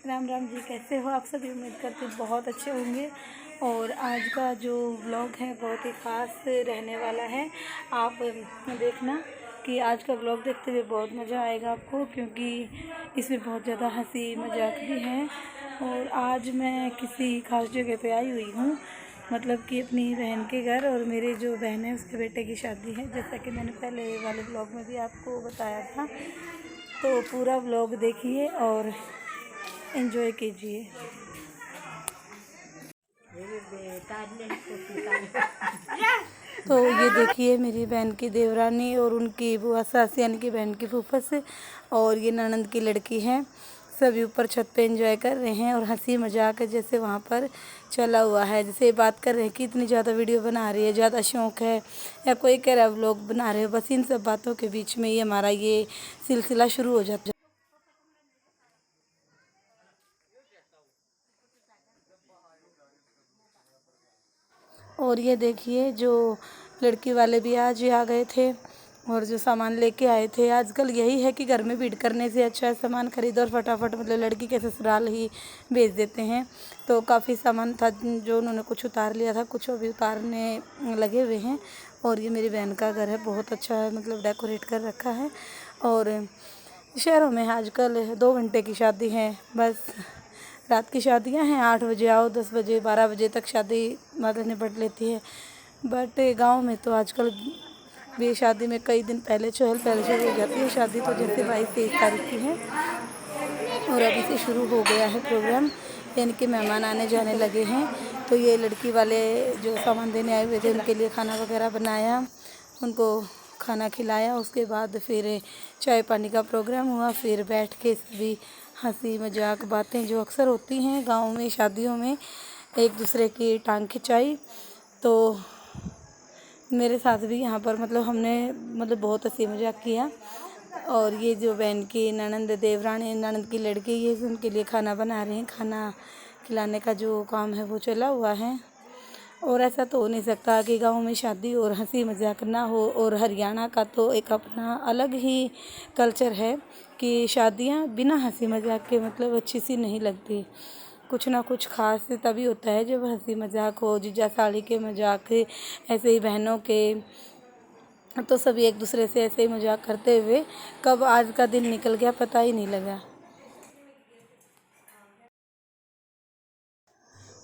राम राम जी, कैसे हो आप सभी। उम्मीद करती हूँ बहुत अच्छे होंगे। और आज का जो व्लॉग है बहुत ही ख़ास रहने वाला है। आप देखना कि आज का व्लॉग देखते हुए बहुत मज़ा आएगा आपको, क्योंकि इसमें बहुत ज़्यादा हंसी मजाक भी है। और आज मैं किसी खास जगह पे आई हुई हूँ, मतलब कि अपनी बहन के घर। और मेरी जो बहन है उसके बेटे की शादी है, जैसा कि मैंने पहले वाले व्लॉग में भी आपको बताया था। तो पूरा व्लॉग देखिए और एंजॉय कीजिए। तो ये देखिए मेरी बहन की देवरानी और उनकी बुआ सास यानी कि बहन की फूफस, और ये ननंद की लड़की है। सभी ऊपर छत पे एंजॉय कर रहे हैं और हंसी मजाक जैसे वहाँ पर चला हुआ है। जैसे बात कर रहे हैं कि इतनी ज़्यादा वीडियो बना रही है, ज़्यादा शौक है, या कोई कह रहा है व्लॉग बना रहे हो। बस इन सब बातों के बीच में ही हमारा ये सिलसिला शुरू हो जाता है। और ये देखिए जो लड़की वाले भी आज ही आ गए थे, और जो सामान लेके आए थे। आजकल यही है कि घर में भीड़ करने से अच्छा है सामान खरीदो और फटाफट मतलब लड़की के ससुराल ही भेज देते हैं। तो काफ़ी सामान था जो उन्होंने कुछ उतार लिया था, कुछ अभी उतारने लगे हुए हैं। और ये मेरी बहन का घर है, बहुत अच्छा है, मतलब डेकोरेट कर रखा है। और शहरों में आजकल 2 घंटे की शादी है, बस रात की शादियां हैं। 8 बजे आओ, 10 बजे 12 बजे तक शादी मतलब निपट लेती है। बट गांव में तो आजकल भी शादी में कई दिन पहले चहल पहल शुरू हो जाती है। शादी तो जैसे 22-23 तारीख की है, और अभी से शुरू हो गया है प्रोग्राम, यानी कि मेहमान आने जाने लगे हैं। तो ये लड़की वाले जो सामान देने आए हुए थे उनके लिए खाना वगैरह बनाया, उनको खाना खिलाया। उसके बाद फिर चाय पानी का प्रोग्राम हुआ। फिर बैठ के सभी हंसी मजाक बातें जो अक्सर होती हैं गाँव में शादियों में, एक दूसरे की टांग खिंचाई। तो मेरे साथ भी यहाँ पर मतलब हमने मतलब बहुत हंसी मजाक किया। और ये जो बहन की ननंद देवरानी ननंद की लड़की, ये उनके लिए खाना बना रहे हैं। खाना खिलाने का जो काम है वो चला हुआ है। और ऐसा तो हो नहीं सकता कि गांव में शादी और हंसी मजाक ना हो। और हरियाणा का तो एक अपना अलग ही कल्चर है कि शादियां बिना हंसी मजाक के मतलब अच्छी सी नहीं लगती। कुछ ना कुछ खास तभी होता है जब हंसी मजाक हो, जीजा साली के मजाक, ऐसे ही बहनों के। तो सभी एक दूसरे से ऐसे ही मजाक करते हुए कब आज का दिन निकल गया पता ही नहीं लगा।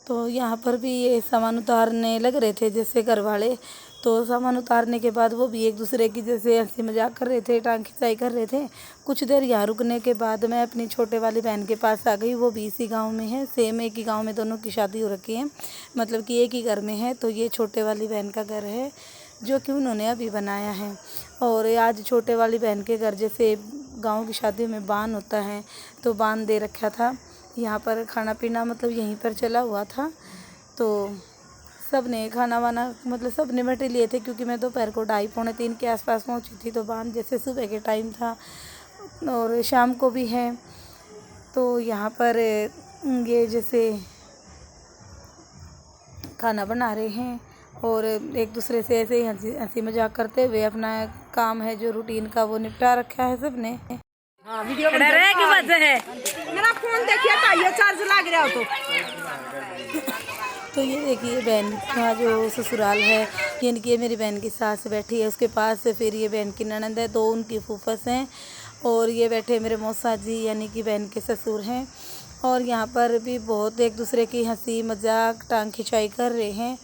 तो यहाँ पर भी ये सामान उतारने लग रहे थे जैसे घर वाले। तो सामान उतारने के बाद वो भी एक दूसरे की जैसे हंसी मजाक कर रहे थे, टांग खिंचाई कर रहे थे। कुछ देर यहाँ रुकने के बाद मैं अपनी छोटे वाली बहन के पास आ गई। वो भी इसी गांव में है, सेम एक ही गांव में दोनों की शादी हो रखी है, मतलब कि एक ही घर में है। तो ये छोटे वाली बहन का घर है जो कि उन्होंने अभी बनाया है। और आज छोटे वाली बहन के घर जैसे गाँव की शादी में बान होता है, तो बान दे रखा था। यहाँ पर खाना पीना मतलब यहीं पर चला हुआ था। तो सब ने खाना वाना मतलब सब निपट लिए थे, क्योंकि मैं दोपहर को 2:30-3 के आसपास पहुँची थी। तो बान जैसे सुबह के टाइम था और शाम को भी है। तो यहाँ पर ये जैसे खाना बना रहे हैं और एक दूसरे से ऐसे ही हंसी मजाक करते हुए अपना काम है जो रूटीन का वो निपटा रखा है सबने। हाँ, वीडियो की वजह है मेरा फोन देखिए तो ये चार्ज लग रहा हो। तो ये देखिए बहन का जो ससुराल है, यानी कि मेरी बहन की सास बैठी है उसके पास। फिर ये बहन की ननंद है, 2 उनकी फूफस हैं, और ये बैठे मेरे मौसा जी यानी कि बहन के ससुर हैं। और यहाँ पर भी बहुत एक दूसरे की हंसी मजाक टांग खिंचाई कर रहे हैं।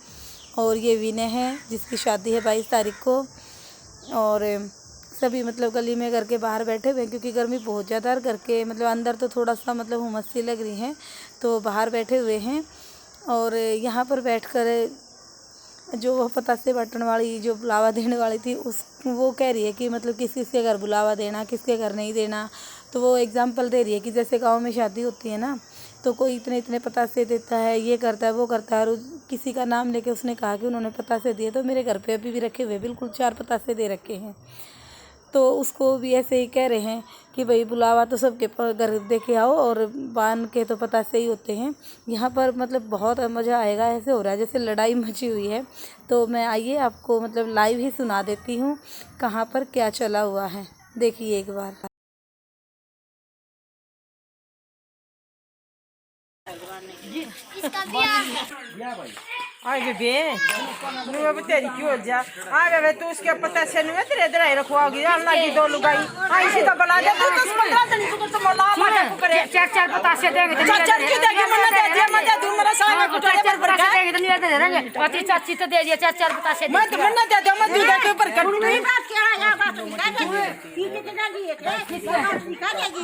और ये विनय है जिसकी शादी है 22 तारीख को। और सभी मतलब गली में घर के बाहर बैठे हुए हैं, क्योंकि गर्मी बहुत ज़्यादा है। घर के मतलब अंदर तो थोड़ा सा मतलब हुमस सी लग रही है, तो बाहर बैठे हुए हैं। और यहाँ पर बैठकर जो वह पतासे बांटने वाली जो बुलावा देने वाली थी उस वो कह रही है कि मतलब किस किसके घर बुलावा देना, किसके घर नहीं देना। तो वो एग्जांपल दे रही है कि जैसे गांव में शादी होती है ना, तो कोई इतने इतने पतासे देता है, ये करता है वो करता है। और किसी का नाम लेके उसने कहा कि उन्होंने पतासे दिए, तो मेरे घर पे अभी भी रखे हुए बिल्कुल 4 पतासे दे रखे हैं। तो उसको भी ऐसे ही कह रहे हैं कि भाई बुलावा तो सबके घर दे के आओ, और बान के तो पता से ही होते हैं। यहाँ पर मतलब बहुत मज़ा आएगा। ऐसे हो रहा है जैसे लड़ाई मची हुई है। तो मैं आइए आपको मतलब लाइव ही सुना देती हूँ कहाँ पर क्या चला हुआ है, देखिए एक बार। आए बे नुए भी तेरी क्यों हो जा आए बे तू उसके पता से नुए तेरे इधर ही रखवाओगी अल्लाह की दो लुगाई आई सीधा बना दे तू 10-15 दिन तो मला माटा को करे चार पता से देंगे चार क्यों देंगे मन्ना दे दूं मेरा सारा कुछ चार पता से देंगे तो नहीं दे देंगे अति चाची तो दे दिया चार पता से मैं तो मन्ना दे दो मैं दूध के ऊपर कर नहीं बात क्या है यार बात निकाल देगी पीछे के डाली है निकाल देगी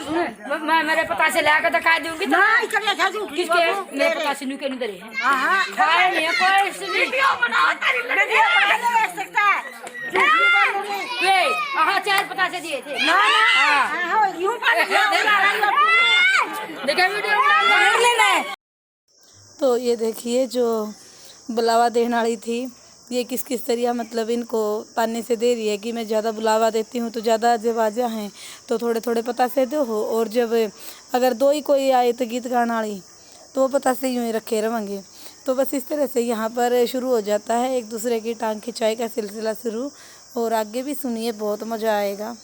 मैं मेरे पता से लाकर दिखा दूंगी नहीं करिए जा दूं किसके मेरे पता से नुके नहीं दे हां हां खाए नहीं कोई वीडियो बनाओ तेरी वीडियो बना ले सकता है ये हां चार पता से दिए थे ना हां यूं पर देखा वीडियो बना लेना। तो ये देखिए जो बुलावा देने वाली थी ये किस किस तरीका मतलब इनको पाने से दे रही है कि मैं ज़्यादा बुलावा देती हूँ तो ज़्यादा जब आजा हैं तो थोड़े थोड़े पता से दो हो, और जब अगर दो ही कोई आए तो गीत गाने वाली तो वो पता से यूँ ही रखे रहेंगे। तो बस इस तरह से यहाँ पर शुरू हो जाता है एक दूसरे की टांग खिंचाई का सिलसिला शुरू, और आगे भी सुनिए बहुत मज़ा आएगा।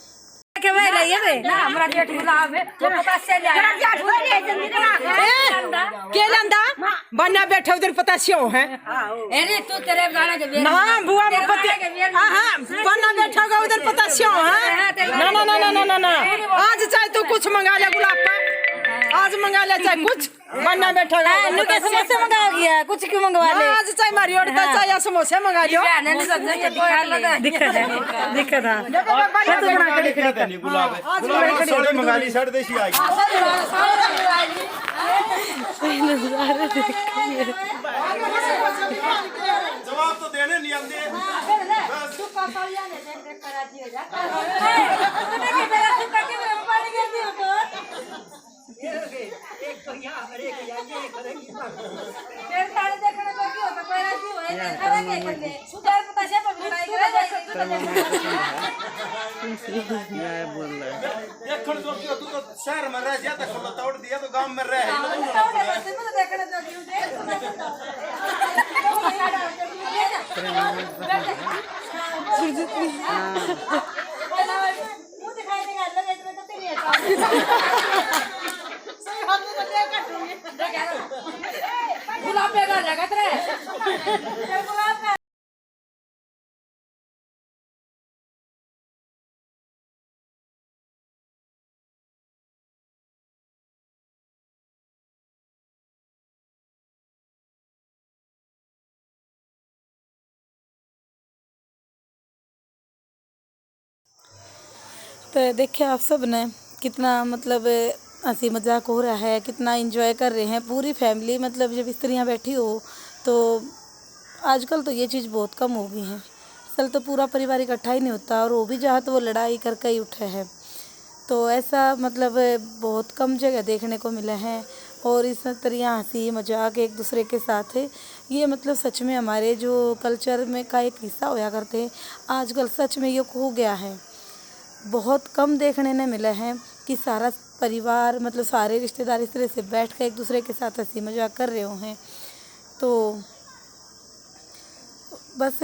के भाई रही है ना हमरा जेठ गुलाब है वो पता से ले तेरा जेठ हो रे जल्दी के लंदा बन्ना बैठे उधर पता से है अरे तू तेरे गाना के ना बुआ पति हां बन्ना बैठा होगा उधर पता से है ना आज चाहे तू कुछ मंगा ले गुलाब का आज मंगा ले चाहे कुछ बन्ना बैठा होगा नुके समोसे मंगा गया कुछ क्यों मंगवा ले आज चाहे मारी और चाहे समोसे मंगा लियो दिखा था तू बना के दिखा गुलाब सोडे मंगा ली सड़ देसी आई जवाब तो देने नहीं आते तू पापालिया ने देख करा दियो जा मेरा तू करके मेरे पानी कर दियो तो एक तो यहां और एक यहां ये करेंगे फिर सारे देखने बाकी हो तो कोई राजी हो करेंगे करने सुधार पता से पकड़ाई करा जाएगी बोल रहा है देख खड़ जो तू तो शहर में रह जा तो खड़ा तोड़ दिया तो गांव में रह से मुझे देखने दो क्यों देख मुंह दिखाई देगा लगे तो तेरी है सही हाथ में ले काटूंगी गुलाब पे कर लगा तेरे गुलाब तो देखिए आप सब ने कितना मतलब हंसी मजाक हो रहा है, कितना एंजॉय कर रहे हैं पूरी फैमिली। मतलब जब स्त्रियां बैठी हो तो आजकल तो ये चीज़ बहुत कम हो गई है। असल तो पूरा परिवार इकट्ठा ही नहीं होता, और वो भी जहाँ तो वो लड़ाई करके ही उठे हैं। तो ऐसा मतलब बहुत कम जगह देखने को मिला है। और इस तरह हंसी मजाक एक दूसरे के साथ है, ये मतलब सच में हमारे जो कल्चर में का एक हिस्सा होया करते हैं। आजकल सच में ये खो गया है, बहुत कम देखने ने मिला है कि सारा परिवार मतलब सारे रिश्तेदार इस तरह से बैठ कर एक दूसरे के साथ हंसी मजाक कर रहे हैं। तो बस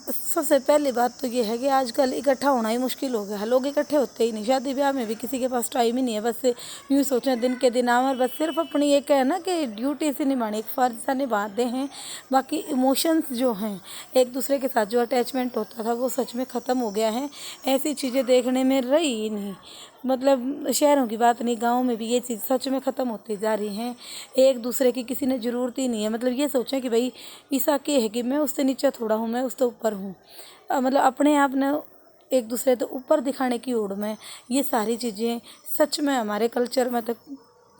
सबसे पहली बात तो ये है कि आजकल इकट्ठा होना ही मुश्किल हो गया है। लोग इकट्ठे होते ही नहीं, शादी ब्याह में भी किसी के पास टाइम ही नहीं है। बस यूँ सोचें दिन के दिन और बस सिर्फ अपनी एक है ना कि ड्यूटी से निभाने एक फ़र्ज सा निभाते हैं। बाकी इमोशंस जो हैं एक दूसरे के साथ जो अटैचमेंट होता था वो सच में ख़त्म हो गया है। ऐसी चीज़ें देखने में रही ही नहीं। मतलब शहरों की बात नहीं, गाँव में भी ये चीज़ सच में ख़त्म होती जा रही हैं। एक दूसरे की किसी ने ज़रूरत ही नहीं है। मतलब ये सोचें कि भाई ऐसा क्या है कि मैं उससे नीचे थोड़ा हूँ, मैं उससे ऊपर हूँ। मतलब अपने आप ने एक दूसरे तो ऊपर दिखाने की होड़ में ये सारी चीज़ें सच में हमारे कल्चर में तो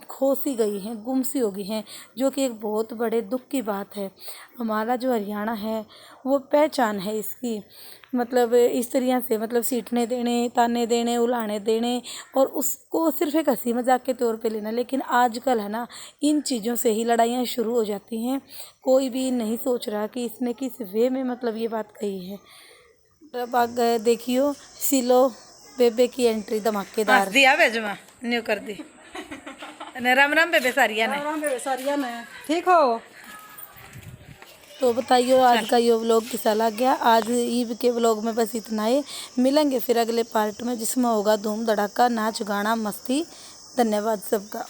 खो सी गई हैं, गुम सी हो गई हैं, जो कि एक बहुत बड़े दुख की बात है। हमारा जो हरियाणा है वो पहचान है इसकी। मतलब इस तरह से मतलब सीटने देने, ताने देने, उलाने देने और उसको सिर्फ एक हंसी मजाक के तौर पे लेना। लेकिन आजकल है ना इन चीज़ों से ही लड़ाइयाँ शुरू हो जाती हैं। कोई भी नहीं सोच रहा कि इसने किस वे में मतलब ये बात कही है। अब आगे देखियो सिलो बेबे की एंट्री धमाकेदार दिया भेजमा न्यू कर दी राम राम बेबे सारिया ने ठीक हो। तो बताइए आज का ये व्लॉग कैसा लग गया। आज ईद के व्लॉग में बस इतना ही। मिलेंगे फिर अगले पार्ट में जिसमें होगा धूम धड़ाका, नाच गाना, मस्ती। धन्यवाद सबका।